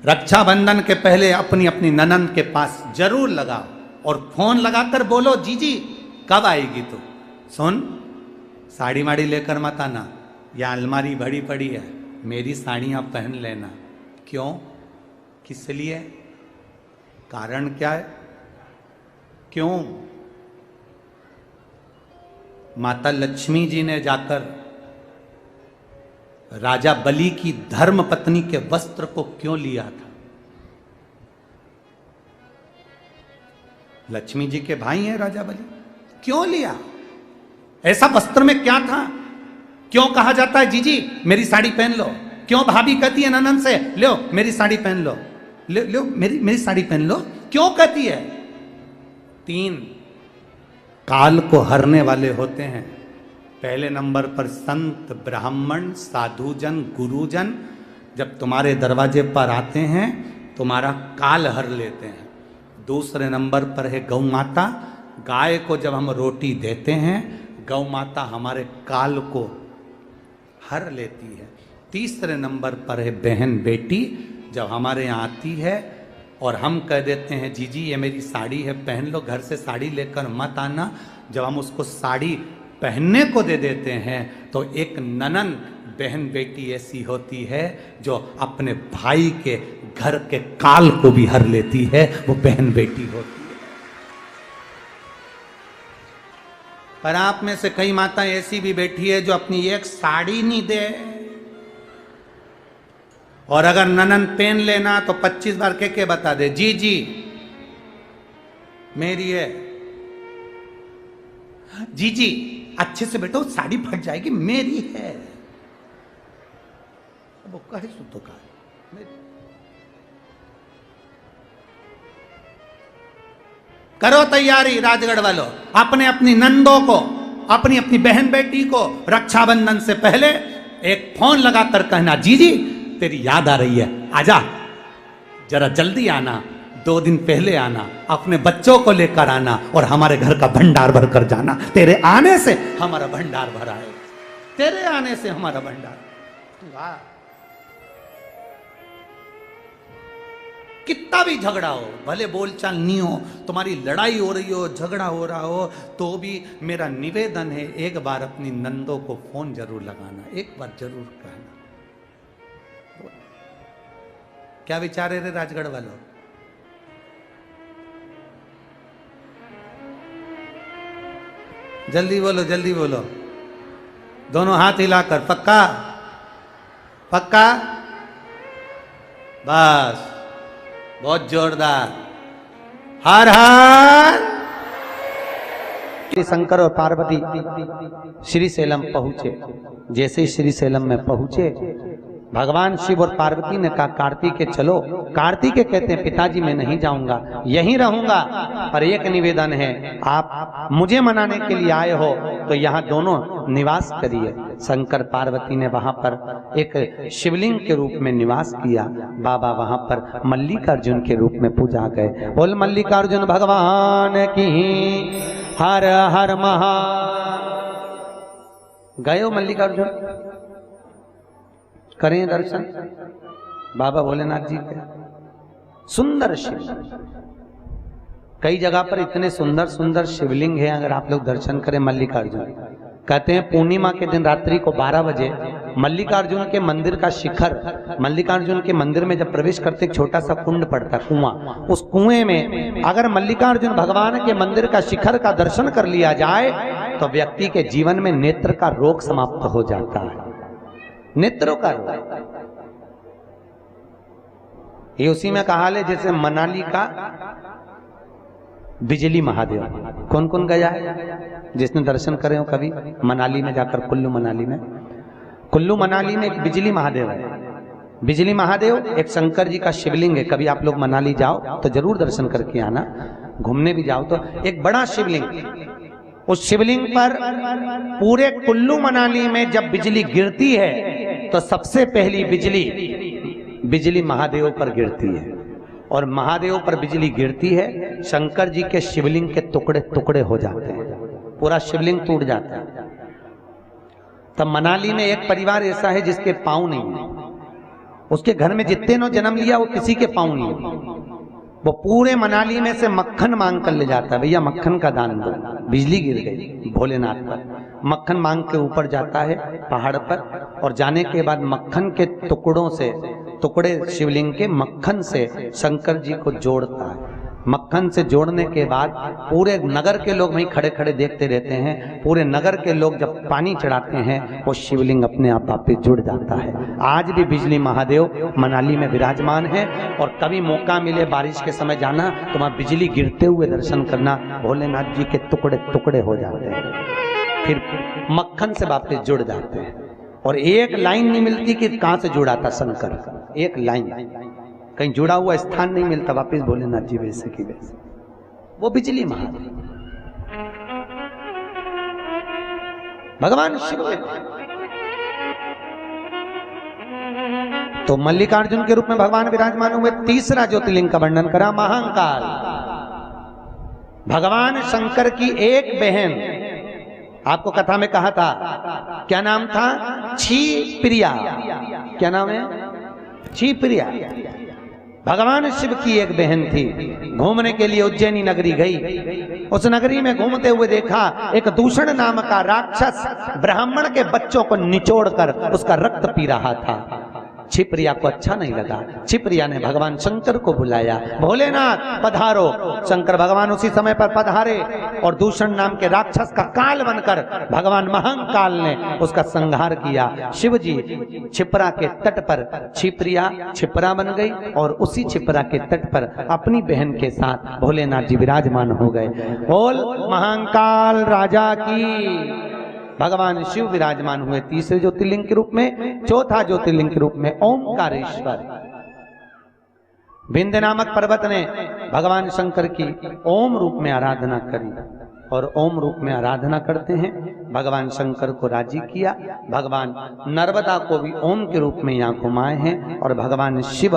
रक्षाबंधन के पहले अपनी अपनी ननंद के पास जरूर लगाओ और फोन लगाकर बोलो, जीजी कब आएगी तू? सुन, साड़ी माड़ी लेकर मत आना, या अलमारी भरी पड़ी है, मेरी साड़ियाँ पहन लेना। क्यों? किस लिए? कारण क्या है? क्यों? माता लक्ष्मी जी ने जाकर राजा बलि की धर्म पत्नी के वस्त्र को क्यों लिया था? लक्ष्मी जी के भाई हैं राजा बलि, क्यों लिया? ऐसा वस्त्र में क्या था? क्यों कहा जाता है जीजी मेरी साड़ी पहन लो? क्यों भाभी कहती है ननंद से, लो मेरी साड़ी पहन लो, लो मेरी साड़ी पहन लो? क्यों कहती है? 3 काल को हरने वाले होते हैं। पहले नंबर पर संत, ब्राह्मण, साधुजन, गुरुजन जब तुम्हारे दरवाजे पर आते हैं तुम्हारा काल हर लेते हैं। दूसरे नंबर पर है गौ माता। गाय को जब हम रोटी देते हैं गौ माता हमारे काल को हर लेती है। तीसरे नंबर पर है बहन बेटी, जब हमारे यहाँ आती है और हम कह देते हैं जीजी ये मेरी साड़ी है पहन लो, घर से साड़ी लेकर मत आना, जब हम उसको साड़ी पहनने को दे देते हैं तो एक ननन बहन बेटी ऐसी होती है जो अपने भाई के घर के काल को भी हर लेती है, वो बहन बेटी होती है। पर आप में से कई माताएं ऐसी भी बैठी है जो अपनी एक साड़ी नहीं दे, और अगर ननन पहन लेना तो 25 बार के बता दे जी जी मेरी है, जी जी अच्छे से बैठो साड़ी फट जाएगी, मेरी है। वो कहे सुतो का करो तैयारी राजगढ़ वालों, अपने अपनी नंदों को, अपनी अपनी बहन बेटी को रक्षाबंधन से पहले एक फोन लगाकर कहना जीजी तेरी याद आ रही है, आजा जरा जल्दी आना, 2 दिन पहले आना, अपने बच्चों को लेकर आना और हमारे घर का भंडार भर कर जाना। तेरे आने से हमारा भंडार भरा है, तेरे आने से हमारा भंडार। वाह, कितना भी झगड़ा हो, भले बोलचाल नहीं हो, तुम्हारी लड़ाई हो रही हो, झगड़ा हो रहा हो, तो भी मेरा निवेदन है एक बार अपनी नंदों को फोन जरूर लगाना, एक बार जरूर कहना। क्या विचार है रे राजगढ़ वालों? जल्दी बोलो, जल्दी बोलो, दोनों हाथ हिलाकर। पक्का? पक्का? बस, बहुत जोरदार। हर हर। शंकर और पार्वती श्रीशैलम पहुंचे। जैसे ही श्रीशैलम में पहुंचे भगवान शिव और पार्वती ने कहा कार्तिकेय चलो। कार्तिकेय कहते हैं पिताजी मैं नहीं जाऊंगा, यहीं रहूंगा, पर एक निवेदन है, आप मुझे मनाने के लिए आए हो तो यहाँ दोनों निवास करिए। शंकर पार्वती ने वहां पर एक शिवलिंग के रूप में निवास किया। बाबा वहां पर मल्लिकार्जुन के रूप में पूजा गए। बोल मल्लिकार्जुन भगवान की हर हर महा। गए हो मल्लिकार्जुन? करें दर्शन बाबा भोलेनाथ जी के। सुंदर शिव, कई जगह पर इतने सुंदर सुंदर शिवलिंग है, अगर आप लोग दर्शन करें मल्लिकार्जुन। कहते हैं पूर्णिमा के दिन रात्रि को 12 बजे मल्लिकार्जुन के मंदिर का शिखर, मल्लिकार्जुन के मंदिर में जब प्रवेश करते एक छोटा सा कुंड पड़ता है, कुआं, उस कुएं में अगर मल्लिकार्जुन भगवान के मंदिर का शिखर का दर्शन कर लिया जाए तो व्यक्ति के जीवन में नेत्र का रोग समाप्त हो जाता है। नेत्रों का रोग ये उसी में कहा ले जैसे मनाली का बिजली महादेव। कौन कौन गया है जिसने दर्शन करे हो कभी मनाली में जाकर? कुल्लू मनाली में, कुल्लू मनाली में एक बिजली महादेव है। बिजली महादेव एक शंकर जी का शिवलिंग है। कभी आप लोग मनाली जाओ तो जरूर दर्शन करके आना, घूमने भी जाओ तो एक बड़ा शिवलिंग। उस शिवलिंग पर पूरे कुल्लू मनाली में जब बिजली गिरती है तो सबसे पहली बिजली महादेव पर गिरती है, और महादेव पर बिजली गिरती है शंकर जी के शिवलिंग के टुकड़े टुकड़े हो जाते हैं, पूरा शिवलिंग टूट जाता है। तब मनाली में एक परिवार ऐसा है जिसके पांव नहीं है, उसके घर में जितने नो जन्म लिया वो किसी के पाँव नहीं, वो पूरे मनाली में से मक्खन मांग कर ले जाता है, भैया मक्खन का दान दो। बिजली गिर गई भोलेनाथ पर, मक्खन मांग के ऊपर जाता है पहाड़ पर, और जाने के बाद मक्खन के टुकड़ों से, टुकड़े शिवलिंग के मक्खन से शंकर जी को जोड़ता है। मक्खन से जोड़ने के बाद पूरे नगर के लोग वहीं खड़े खड़े देखते रहते हैं। पूरे नगर के लोग जब पानी चढ़ाते हैं वो शिवलिंग अपने आप वापस जुड़ जाता है। आज भी बिजली महादेव मनाली में विराजमान है, और कभी मौका मिले बारिश के समय जाना तो वहाँ बिजली गिरते हुए दर्शन करना। भोलेनाथ जी के टुकड़े टुकड़े हो जाते हैं, फिर मक्खन से वापस जुड़ जाते हैं। और एक लाइन नहीं मिलती कि कहाँ से जुड़ा था शंकर, एक लाइन, कहीं जुड़ा हुआ स्थान नहीं मिलता, वापिस भोलेनाथ जी वैसे की वैसे। वो बिजली महादेव भगवान शिव। तो मल्लिकार्जुन के रूप में भगवान विराजमान हुए। तीसरा ज्योतिर्लिंग का वर्णन करा, महाकाल। भगवान शंकर की एक बहन, आपको कथा में कहा था, क्या नाम था? क्षीप्रिया। क्या नाम है? क्षीप्रिया। भगवान शिव की एक बहन थी, घूमने के लिए उज्जैनी नगरी गई। उस नगरी में घूमते हुए देखा एक दूषण नाम का राक्षस ब्राह्मण के बच्चों को निचोड़कर उसका रक्त पी रहा था। क्षिप्रिया को अच्छा नहीं लगा। क्षिप्रिया ने भगवान शंकर को बुलाया, भोलेनाथ पधारो। शंकर भगवान उसी समय पर पधारे, और दूषण नाम के राक्षस का काल बनकर भगवान महाकाल ने उसका संहार किया। शिव जी क्षिप्रा के तट पर, क्षिप्रिया क्षिप्रा बन गई, और उसी क्षिप्रा के तट पर अपनी बहन के साथ भोलेनाथ जी विराजमान हो गए। बोल महाकाल राजा की। भगवान शिव विराजमान हुए तीसरे ज्योतिर्लिंग के रूप में। चौथा ज्योतिर्लिंग के रूप में ओमकारेश्वर। विंध्य नामक पर्वत ने भगवान शंकर की ओम रूप में आराधना करी, और ओम रूप में आराधना करते हैं भगवान शंकर को राजी किया। भगवान नर्मदा को भी ओम के रूप में यहाँ घुमाए हैं, और भगवान शिव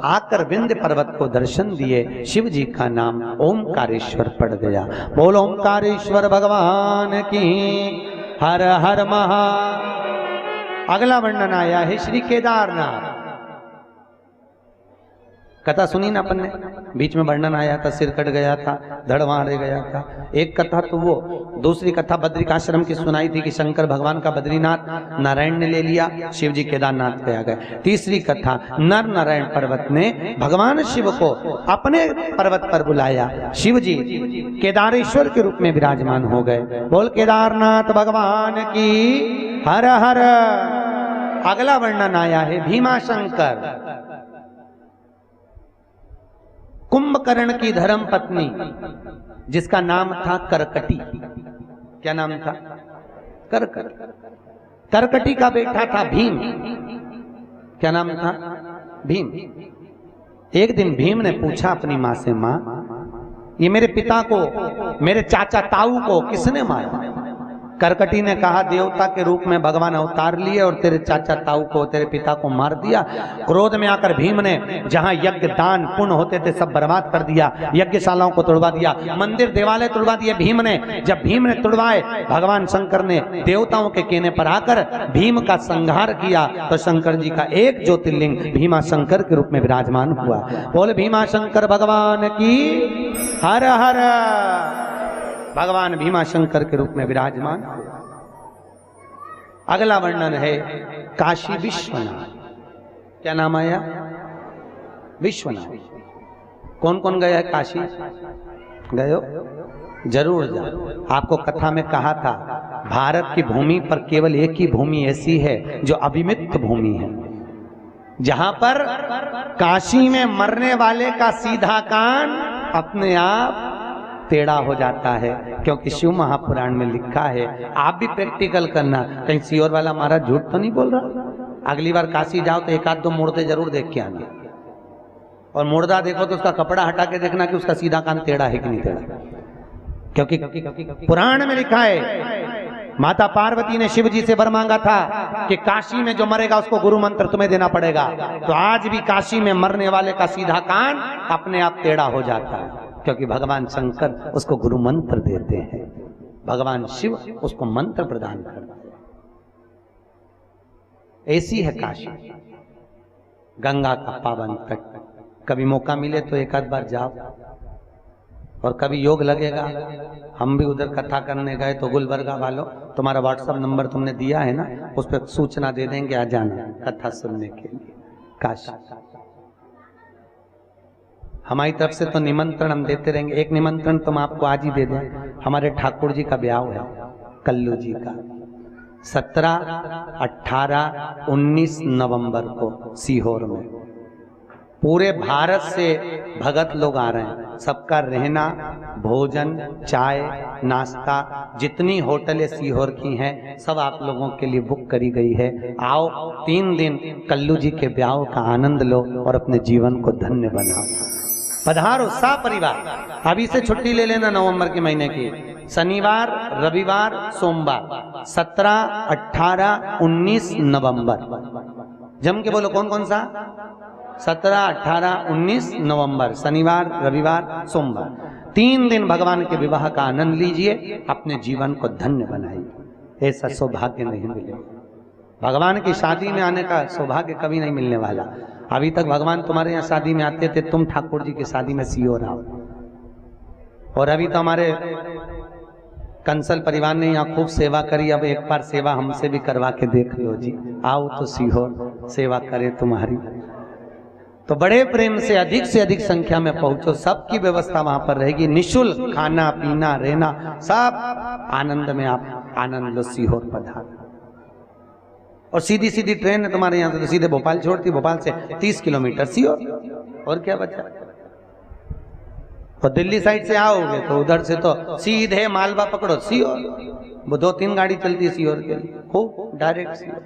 आकर विंध्य पर्वत को दर्शन दिए। शिव जी का नाम ओमकारेश्वर पड़ गया। बोलो ओमकारेश्वर भगवान की। हर हर महा। अगला वर्णन आया है श्री केदारनाथ। कथा सुनी ना अपन ने, बीच में वर्णन आया था, सिर कट गया था, धड़ वहां रह गया था। एक कथा तो वो, दूसरी कथा बद्रिकाश्रम की सुनाई थी कि शंकर भगवान का बद्रीनाथ नारायण ने ले लिया, शिव जी केदारनाथ पे आ गए। तीसरी कथा, नर नारायण पर्वत ने भगवान शिव को अपने पर्वत पर बुलाया। शिव जी केदारेश्वर के रूप में विराजमान हो गए। बोल केदारनाथ भगवान की। हर हर। अगला वर्णन आया है भीमाशंकर। कुंभकर्ण की धर्म पत्नी, जिसका नाम था करकटी। क्या नाम था? करकट। करकटी का बेटा था भीम। क्या नाम था? भीम। एक दिन भीम ने पूछा अपनी मां से, मां ये मेरे पिता को, मेरे चाचा ताऊ को किसने मारा? करकटी ने कहा, देवता के रूप में भगवान अवतार लिए और तेरे चाचा ताऊ को, तेरे पिता को मार दिया। क्रोध में आकर भीम ने जहां यज्ञ दान पुण्य होते थे सब बर्बाद कर दिया, यज्ञशालाओं को तोड़वा दिया, मंदिर देवालय तोड़वा दिए भीम ने। जब भीम ने तोड़वाए, भगवान शंकर ने देवताओं के कहने पर आकर भीम का संहार किया, तो शंकर जी का एक ज्योतिर्लिंग भीमा शंकर के रूप में विराजमान हुआ। बोल भीमा शंकर भगवान की। हर हर। भगवान भीमा शंकर के रूप में विराजमान। अगला वर्णन है काशी विश्वनाथ। क्या नाम आया? विश्वनाथ। कौन कौन गया है काशी? गए हो? जरूर जाओ। आपको कथा में कहा था, भारत की भूमि पर केवल एक ही भूमि ऐसी है जो अभिमित भूमि है, जहां पर काशी में मरने वाले का सीधा कान अपने आप टेढ़ा हो जाता है, क्योंकि शिव महापुराण में लिखा है। आप भी प्रैक्टिकल करना, कहीं सीओर वाला हमारा झूठ तो नहीं बोल रहा। अगली बार काशी जाओ तो एक आध दो मुर्दे जरूर देख के आना, और मुर्दा देखो तो उसका कपड़ा हटा के देखना कि उसका सीधा कान टेढ़ा है कि नहीं टेढ़ा, क्योंकि पुराण में लिखा है माता पार्वती ने शिव जी से वर मांगा था कि काशी में जो मरेगा उसको गुरु मंत्र तुम्हें देना पड़ेगा। तो आज भी काशी में मरने वाले का सीधा कान अपने आप टेढ़ा हो जाता है, क्योंकि भगवान शंकर उसको गुरु मंत्र देते हैं, भगवान शिव उसको मंत्र प्रदान करते हैं। ऐसी है काशी। गंगा का पावन तट। कभी मौका मिले तो एक आध बार जाओ, और कभी योग लगेगा। हम भी उधर कथा करने गए तो गुलबर्गा वालों, तुम्हारा व्हाट्सएप नंबर तुमने दिया है ना, उस पर सूचना दे देंगे, आ जाना कथा सुनने के लिए काशी। हमारी तरफ से तो निमंत्रण हम देते रहेंगे। एक निमंत्रण तुम आपको आज ही दे दें, हमारे ठाकुर जी का ब्याह है कल्लू जी का 17, 18, 19 नवंबर को सीहोर में। पूरे भारत से भगत लोग आ रहे हैं। सबका रहना, भोजन, चाय, नाश्ता, जितनी होटलें सीहोर की हैं सब आप लोगों के लिए बुक करी गई है। आओ 3 दिन कल्लू जी के ब्याह का आनंद लो और अपने जीवन को धन्य बनाओ। पधारो सा परिवार। अभी से छुट्टी ले लेना नवंबर के महीने की, शनिवार, रविवार, सोमवार, 17, 18, 19 नवंबर। जम के बोलो कौन कौन सा? 17, 18, 19 नवंबर, शनिवार, रविवार, सोमवार। 3 दिन भगवान के विवाह का आनंद लीजिए, अपने जीवन को धन्य बनाइए। ऐसा सौभाग्य नहीं मिलेगा। भगवान की शादी में आने का सौभाग्य कभी नहीं मिलने वाला। अभी तक भगवान तुम्हारे यहाँ शादी में आते थे, तुम ठाकुर जी की शादी में सीओ रहो। और अभी तो हमारे कंसल परिवार ने यहाँ खूब सेवा करी, अब एक बार सेवा हमसे भी करवा के देख लो जी। आओ तो सीहोर सेवा करे तुम्हारी। तो बड़े प्रेम से अधिक संख्या में पहुंचो। सबकी व्यवस्था वहां पर रहेगी, निःशुल्क खाना पीना रहना सब आनंद में आप आनंद लो। सीहोर पधार। और सीधी सीधी ट्रेन है तुम्हारे यहाँ से, तो सीधे भोपाल छोड़ती, भोपाल से 30 किलोमीटर सीहोर। और क्या बचा? और दिल्ली साइड से आओगे तो उधर से तो सीधे मालवा पकड़ो सीहोर। वो 2-3 गाड़ी चलती है सीहोर के लिए, खूब डायरेक्ट सीहोर।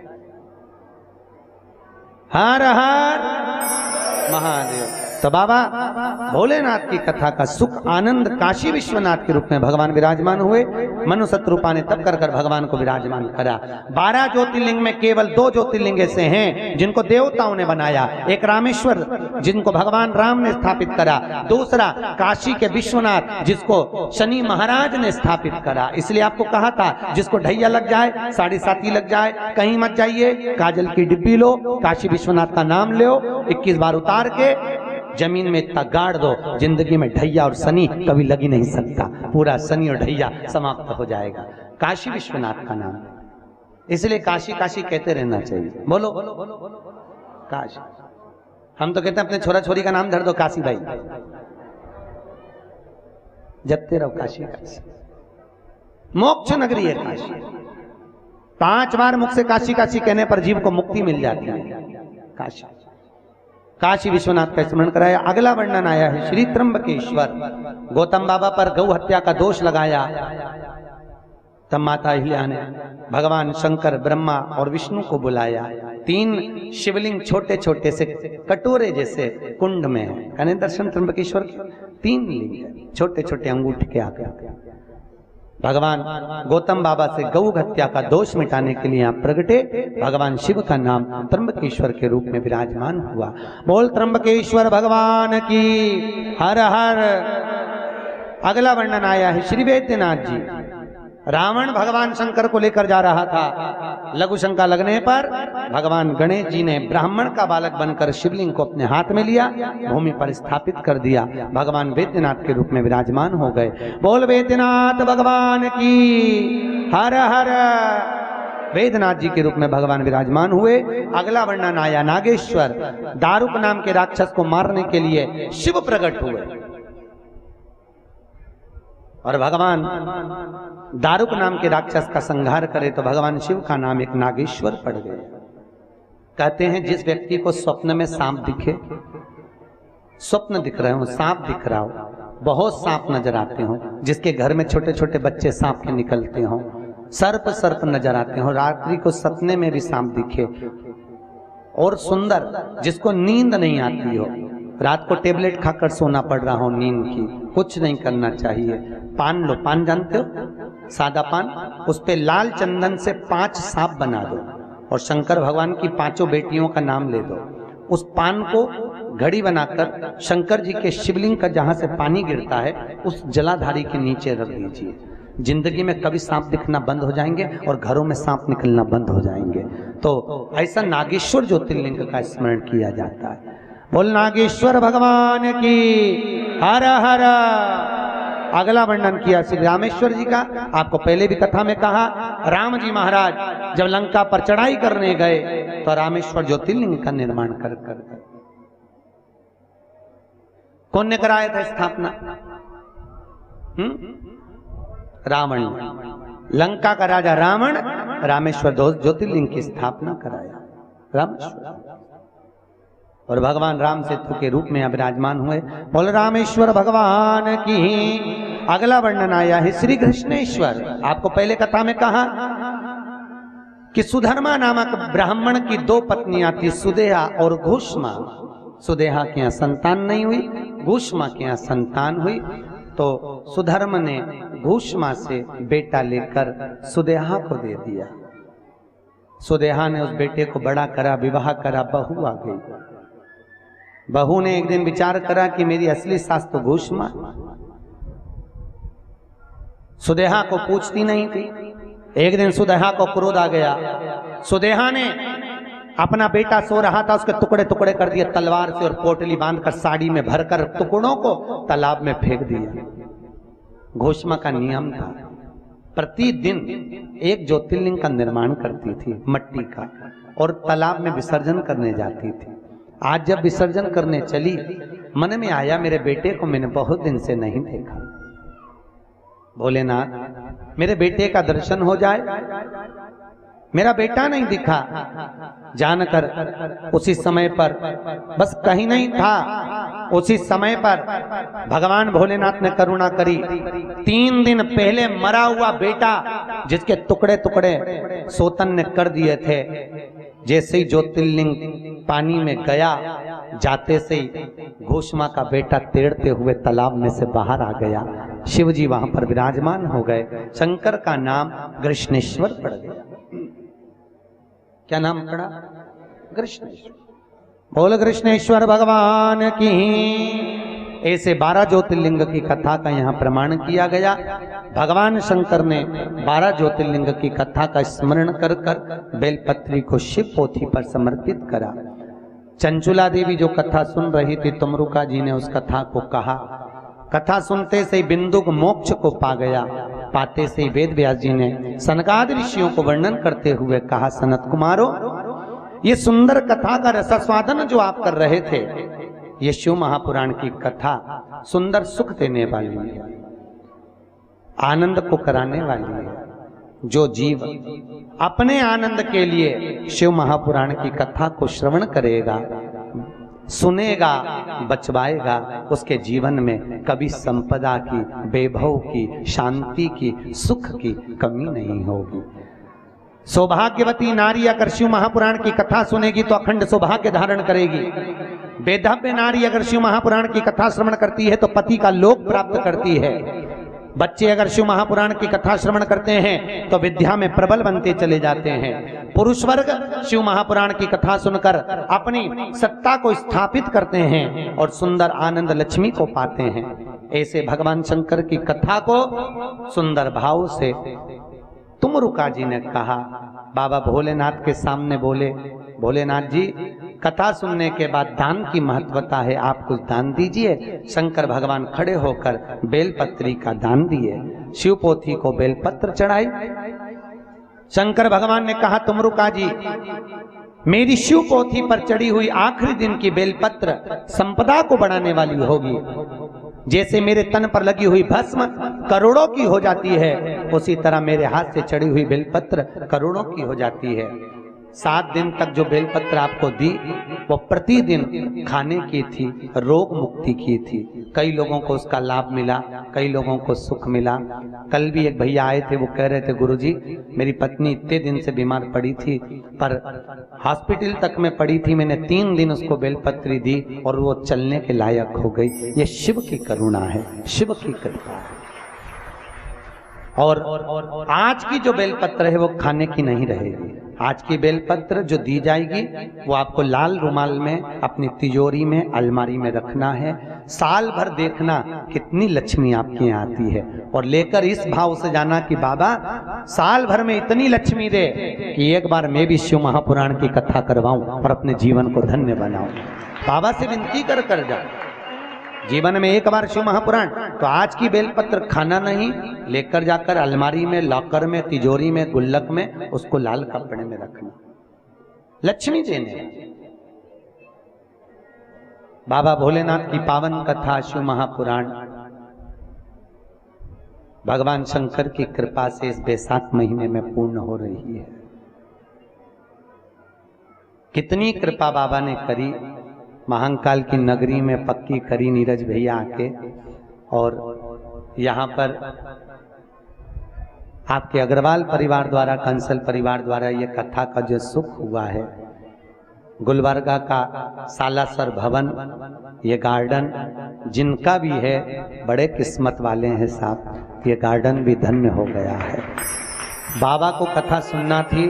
हर हर महादेव। तो बाबा भोलेनाथ की कथा का सुख आनंद काशी विश्वनाथ के रूप में भगवान विराजमान हुए। मनु शत्रुपा ने तब कर भगवान को विराजमान करा। 12 ज्योतिर्लिंग में केवल 2 ज्योतिर्लिंग ऐसे हैं जिनको देवताओं ने बनाया। एक रामेश्वर जिनको भगवान राम ने स्थापित करा, दूसरा काशी के विश्वनाथ जिसको शनि महाराज ने स्थापित करा। इसलिए आपको कहा था जिसको ढैया लग जाए, 7.5 लग जाए, कहीं मत जाइए, काजल की डिब्बी लो, काशी विश्वनाथ का नाम लो, 21 बार उतार के जमीन में इतना गाड़ दो, जिंदगी में ढैया और शनि कभी लग ही नहीं सकता। पूरा शनि और ढैया समाप्त हो जाएगा। काशी विश्वनाथ का नाम, इसलिए काशी काशी कहते रहना चाहिए। बोलो काशी। हम तो कहते हैं अपने छोरा छोरी का नाम धर दो काशी भाई, जपते रहो काशी काशी। मोक्ष नगरी है काशी। 5 बार मुख से काशी काशी कहने पर जीव को मुक्ति मिल जाती है। काशी काशी विश्वनाथ का स्मरण कराया। अगला वर्णन आया है श्री त्र्यंबकेश्वर। गौतम बाबा पर गौ हत्या का दोष लगाया, तब माता अहिल्या ने भगवान शंकर, ब्रह्मा और विष्णु को बुलाया। 3 शिवलिंग छोटे छोटे से कटोरे जैसे कुंड में है। कहने दर्शन त्र्यंबकेश्वर के 3 लिंग छोटे छोटे अंगूठे के आगे। भगवान गौतम बाबा से गौ हत्या का दोष मिटाने के लिए आप प्रगटे। भगवान शिव का नाम त्र्यंबकेश्वर के रूप में विराजमान हुआ। बोल त्र्यंबकेश्वर भगवान की हर हर। अगला वर्णन आया है श्री वैद्यनाथ जी। रावण भगवान शंकर को लेकर जा रहा था। लघु शंका लगने पर भगवान गणेश जी ने ब्राह्मण का बालक बनकर शिवलिंग को अपने हाथ में लिया, भूमि पर स्थापित कर दिया। भगवान वैद्यनाथ के रूप में विराजमान हो गए। बोल वैद्यनाथ भगवान की हर हर। वैद्यनाथ जी के रूप में भगवान विराजमान हुए। अगला वर्णन आया नागेश्वर। दारुक नाम के राक्षस को मारने के लिए शिव प्रकट हुए और भगवान दारुक नाम के राक्षस का संहार करे तो भगवान शिव का नाम एक नागेश्वर पड़ गया। कहते हैं जिस व्यक्ति को स्वप्न में सांप दिखे, स्वप्न दिख रहे हो, सांप दिख रहा हो, बहुत सांप नजर आते हो, जिसके घर में छोटे छोटे बच्चे सांप के निकलते हो, सर्प नजर आते हो, रात्रि को सपने में भी सांप दिखे, और सुंदर जिसको नींद नहीं आती हो, रात को टेबलेट खाकर सोना पड़ रहा हो नींद की, कुछ नहीं करना चाहिए। पान लो, पान जानते हो, सादा पान, उस पे लाल चंदन से 5 सांप बना दो और शंकर भगवान की 5 बेटियों का नाम ले दो। उस पान को घड़ी बनाकर शंकर जी के शिवलिंग का जहां से पानी गिरता है उस जलाधारी के नीचे रख दीजिए। जिंदगी में कभी सांप दिखना बंद हो जाएंगे और घरों में सांप निकलना बंद हो जाएंगे। तो ऐसा नागेश्वर ज्योतिर्लिंग का स्मरण किया जाता है। बोल नागेश्वर भगवान की हर हर। अगला वर्णन किया श्री रामेश्वर जी का। आपको पहले भी कथा में कहा, राम जी महाराज जब लंका पर चढ़ाई करने गए तो रामेश्वर ज्योतिर्लिंग का निर्माण कर कौन ने कराया था स्थापना? रावण। लंका का राजा रावण रामेश्वर ज्योतिर्लिंग की स्थापना कराया। रामेश्वर और भगवान राम सेतु के रूप में विराजमान हुए। बोल रामेश्वर भगवान की। अगला वर्णन आया है श्री कृष्णेश्वर। आपको पहले कथा में कहा कि सुधर्मा नामक ब्राह्मण की 2 पत्नियां थी, सुदेहा और घूष्मा। सुदेहा के यहाँ संतान नहीं हुई, घूष्मा के यहाँ संतान हुई। तो सुधर्म ने घूष्मा से बेटा लेकर सुदेहा को दे दिया। सुदेहा ने उस बेटे को बड़ा करा, विवाह करा, बहू आ गई। बहू ने एक दिन विचार करा कि मेरी असली सास तो घूष्मा। सुदेहा को पूछती नहीं थी। एक दिन सुदेहा को क्रोध आ गया। सुदेहा ने अपना बेटा सो रहा था, उसके टुकड़े टुकड़े कर दिए तलवार से और पोटली बांधकर साड़ी में भरकर टुकड़ों को तालाब में फेंक दिया। घोषमा का नियम था, प्रतिदिन एक ज्योतिर्लिंग का निर्माण करती थी मट्टी का और तालाब में विसर्जन करने जाती थी। आज जब विसर्जन करने चली, मन में आया मेरे बेटे को मैंने बहुत दिन से नहीं देखा। भोलेनाथ मेरे बेटे का दर्शन हो जाए। मेरा बेटा नहीं दिखा। जानकर उसी समय पर, बस कहीं नहीं था, उसी समय पर भगवान भोलेनाथ ने करुणा करी। 3 दिन पहले मरा हुआ बेटा जिसके टुकड़े टुकड़े सोतन ने कर दिए थे, जैसे ही ज्योतिर्लिंग पानी में गया, जाते से ही घोषमा का बेटा तैरते हुए तालाब में से बाहर आ गया। शिव जी वहां पर विराजमान हो गए। शंकर का नाम कृष्णेश्वर पड़ गया। क्या नाम पड़ा? कृष्णेश्वर। बोल कृष्णेश्वर भगवान की। ऐसे 12 ज्योतिर्लिंग की कथा का यहाँ प्रमाण किया गया। भगवान शंकर ने 12 ज्योतिर्लिंग की कथा का स्मरण कर कर बेलपत्री को शिव पोथी पर समर्पित करा। चंचुला देवी जो कथा सुन रही थी, तुमरुका जी ने उस कथा को कहा। कथा सुनते से बिंदुक मोक्ष को पा गया। पाते से ही वेद व्यास जी ने सनकादि ऋषियों को वर्णन करते हुए कहा, सनत कुमारो, ये सुंदर कथा का रसास्वादन जो आप कर रहे थे, ये शिव महापुराण की कथा सुंदर सुख देने वाली है, आनंद को कराने वाली है। जो जीव अपने आनंद के लिए शिव महापुराण की कथा को श्रवण करेगा, सुनेगा, बचवाएगा, उसके जीवन में कभी संपदा की, वैभव की, शांति की, सुख की कमी नहीं होगी। सौभाग्यवती नारी अगर शिव महापुराण की कथा सुनेगी तो अखंड सौभाग्य धारण करेगी। वेदव्य नारी अगर शिव महापुराण की कथा श्रवण करती है तो पति का लोक प्राप्त करती है। बच्चे अगर शिव महापुराण की कथा श्रवण करते हैं तो विद्या में प्रबल बनते चले जाते हैं। पुरुष वर्ग शिव महापुराण की कथा सुनकर अपनी सत्ता को स्थापित करते हैं और सुंदर आनंद लक्ष्मी को पाते हैं। ऐसे भगवान शंकर की कथा को सुंदर भाव से तुमरुका जी ने कहा। बाबा भोलेनाथ के सामने बोले, भोलेनाथ जी, कथा सुनने के बाद दान की महत्वता है, आप कुछ दान दीजिए। शंकर भगवान खड़े होकर बेलपत्री का दान दिए। शिव पोथी को बेलपत्र चढ़ाई। शंकर भगवान ने कहा, तुमरुका जी, मेरी शिव पोथी पर चढ़ी हुई आखिरी दिन की बेलपत्र संपदा को बढ़ाने वाली होगी। जैसे मेरे तन पर लगी हुई भस्म करोड़ों की हो जाती है, उसी तरह मेरे हाथ से चढ़ी हुई बेलपत्र करोड़ों की हो जाती है। 7 दिन तक जो बेलपत्र आपको दी वो प्रतिदिन खाने की थी, रोग मुक्ति की थी। कई लोगों को उसका लाभ मिला, कई लोगों को सुख मिला। कल भी एक भैया आए थे, वो कह रहे थे, गुरुजी, मेरी पत्नी इतने दिन से बीमार पड़ी थी, पर हॉस्पिटल तक में पड़ी थी, मैंने 3 दिन उसको बेलपत्री दी और वो चलने के लायक हो गई। ये शिव की करुणा है, शिव की कृपा है। और आज की जो बेलपत्र है वो खाने की नहीं रहेगी। आज की बेलपत्र जो दी जाएगी वो आपको लाल रुमाल में अपनी तिजोरी में अलमारी में रखना है। साल भर देखना कितनी लक्ष्मी आपके यहाँ आती है और लेकर इस भाव से जाना कि बाबा साल भर में इतनी लक्ष्मी दे कि एक बार मैं भी शिव महापुराण की कथा करवाऊं और अपने जीवन को धन्य बनाऊं। बाबा से विनती कर जाओ जीवन में एक बार शिव महापुराण। तो आज की बेलपत्र खाना नहीं, लेकर जाकर अलमारी में, लॉकर में, तिजोरी में, गुल्लक में उसको लाल कपड़े में रखना। लक्ष्मी देने बाबा भोलेनाथ की पावन कथा शिव महापुराण भगवान शंकर की कृपा से इस बैसाख महीने में पूर्ण हो रही है। कितनी कृपा बाबा ने करी, महाकाल की नगरी में पक्की करी नीरज भैया आके। और यहाँ पर आपके अग्रवाल परिवार द्वारा, कंसल परिवार द्वारा ये कथा का जो सुख हुआ है, गुलबर्गा का सालासर भवन, ये गार्डन जिनका भी है बड़े किस्मत वाले हैं साहब, ये गार्डन भी धन्य हो गया है। बाबा को कथा सुनना थी,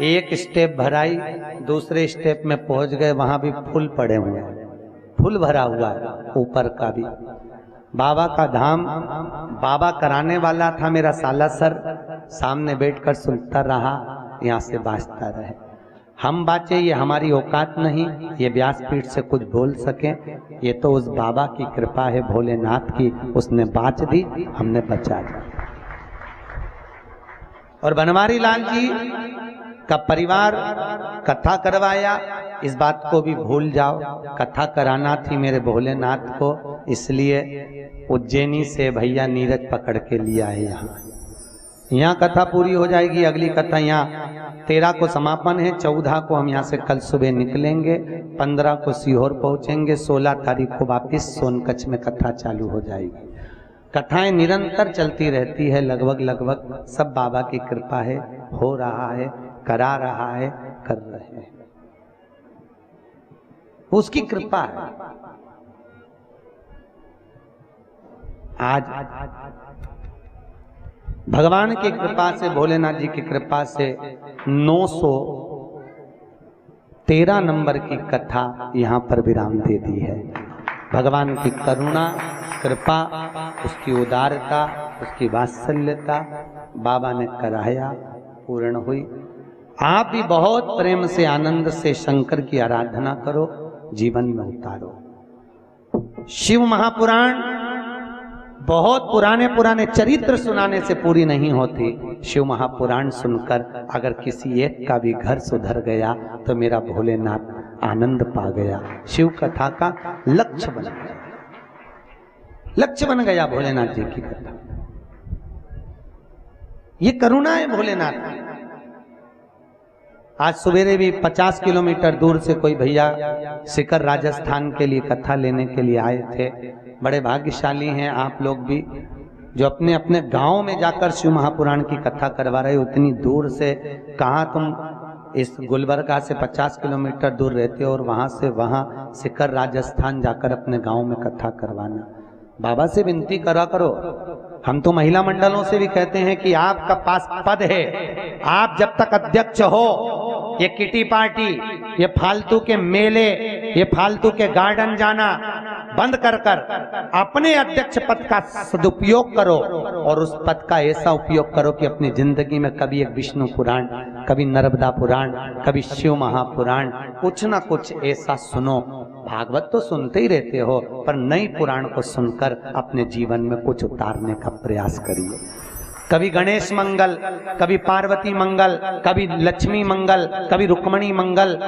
एक स्टेप भराई, दूसरे स्टेप में पहुंच गए, वहां भी फूल पड़े हुए हैं, फूल भरा हुआ है ऊपर का भी। बाबा का धाम, बाबा कराने वाला था मेरा सालासर, सामने बैठकर सुनता रहा, यहाँ से बाजता रहे। हम बाचे ये हमारी औकात नहीं, ये व्यासपीठ से कुछ बोल सके, ये तो उस बाबा की कृपा है, भोलेनाथ की, उसने बाच दी, हमने बचा दिया। और बनवारी लाल जी का परिवार कथा करवाया, इस बात को भी भूल जाओ, कथा कराना थी मेरे भोलेनाथ को, इसलिए उज्जैनी से भैया नीरज पकड़ के लिया है। यहाँ कथा पूरी हो जाएगी। अगली कथा यहाँ 13 को समापन है, 14 को हम यहाँ से कल सुबह निकलेंगे, 15 को सीहोर पहुँचेंगे, 16 तारीख को वापिस सोनकच्छ में कथा चालू हो जाएगी। कथाएं निरंतर चलती रहती है, लगभग सब बाबा की कृपा है, हो रहा है, करा रहा है, कर रहे हैं, उसकी कृपा है। आज भगवान की कृपा से, भोलेनाथ जी की कृपा से 913 नंबर की कथा यहाँ पर विराम दे दी है। भगवान की करुणा, कृपा, उसकी उदारता, उसकी वात्सल्यता बाबा ने कराया, पूर्ण हुई। आप भी बहुत प्रेम से, आनंद से शंकर की आराधना करो, जीवन में उतारो। शिव महापुराण बहुत पुराने चरित्र सुनाने से पूरी नहीं होती। शिव महापुराण सुनकर अगर किसी एक का भी घर सुधर गया तो मेरा भोलेनाथ आनंद पा गया। शिव कथा का लक्ष्य बन गया, लक्ष्य बन गया भोलेनाथ जी की कथा। ये करुणा है भोलेनाथ की। आज सवेरे भी 50 किलोमीटर दूर से कोई भैया सिकर राजस्थान के लिए कथा लेने के लिए आए थे। बड़े भाग्यशाली हैं आप लोग भी, जो अपने अपने गांव में जाकर शिव महापुराण की कथा करवा रहे हो। उतनी दूर से कहाँ तुम इस गुलबर्गा से 50 किलोमीटर दूर रहते हो और वहां से वहां सिकर राजस्थान जाकर अपने गांव में कथा करवाना। बाबा से विनती करा करो। हम तो महिला मंडलों से भी कहते हैं कि आपका पास पद है, आप जब तक अध्यक्ष हो, ये किटी पार्टी, ये फालतू के मेले, ये फालतू के गार्डन जाना बंद कर अपने अध्यक्ष पद का सदुपयोग करो और उस पद का ऐसा उपयोग करो कि अपनी जिंदगी में कभी एक विष्णु पुराण, कभी नर्मदा पुराण, कभी शिव महापुराण, कुछ ना कुछ ऐसा सुनो। भागवत तो सुनते ही रहते हो, पर नई पुराण को सुनकर अपने जीवन में कुछ उतारने का प्रयास करिए। कभी गणेश मंगल, कभी पार्वती मंगल, कभी लक्ष्मी मंगल, कभी रुक्मणी मंगल।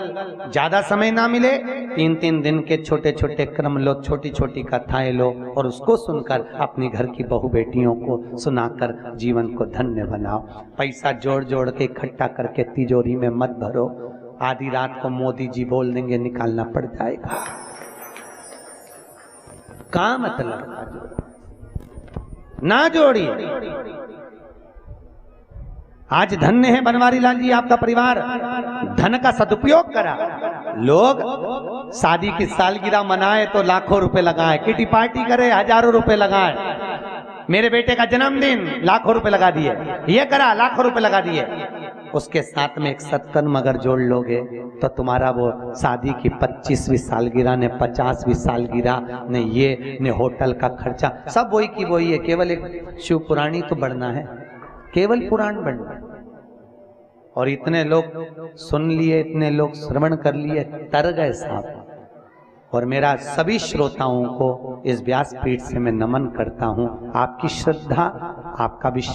ज्यादा समय ना मिले, 3-3 दिन के छोटे छोटे क्रम लो, छोटी छोटी कथाएं लो और उसको सुनकर अपनी घर की बहू बेटियों को सुनाकर जीवन को धन्य बनाओ। पैसा जोड़ जोड़ के इकट्ठा करके तिजोरी में मत भरो, आधी रात को मोदी जी बोल देंगे निकालना पड़ जाएगा। का मतलब ना जोड़िए। आज धन्य है बनवारी लाल जी आपका परिवार, धन का सदुपयोग करा। लोग शादी की सालगिरह मनाए तो लाखों रुपए लगाए, किटी पार्टी करे हजारों रुपए लगाए, मेरे बेटे का जन्मदिन लाखों रुपए लगा दिए, ये करा लाखों रुपए लगा दिए। उसके साथ में एक सत्कर्म अगर जोड़ लोगे तो तुम्हारा वो शादी की 25वीं सालगिरह ने 50वीं सालगिरह ने ये ने होटल का खर्चा सब वही की वही है। केवल एक शिव पुराणी तो बढ़ना है, केवल पुराण बढ़ना है। और इतने लोग सुन लिए, इतने लोग श्रवण कर लिए, तर गए साहब। और मेरा सभी श्रोताओं को इस व्यासपीठ से मैं नमन करता हूं। आपकी श्रद्धा, आपका विश्वास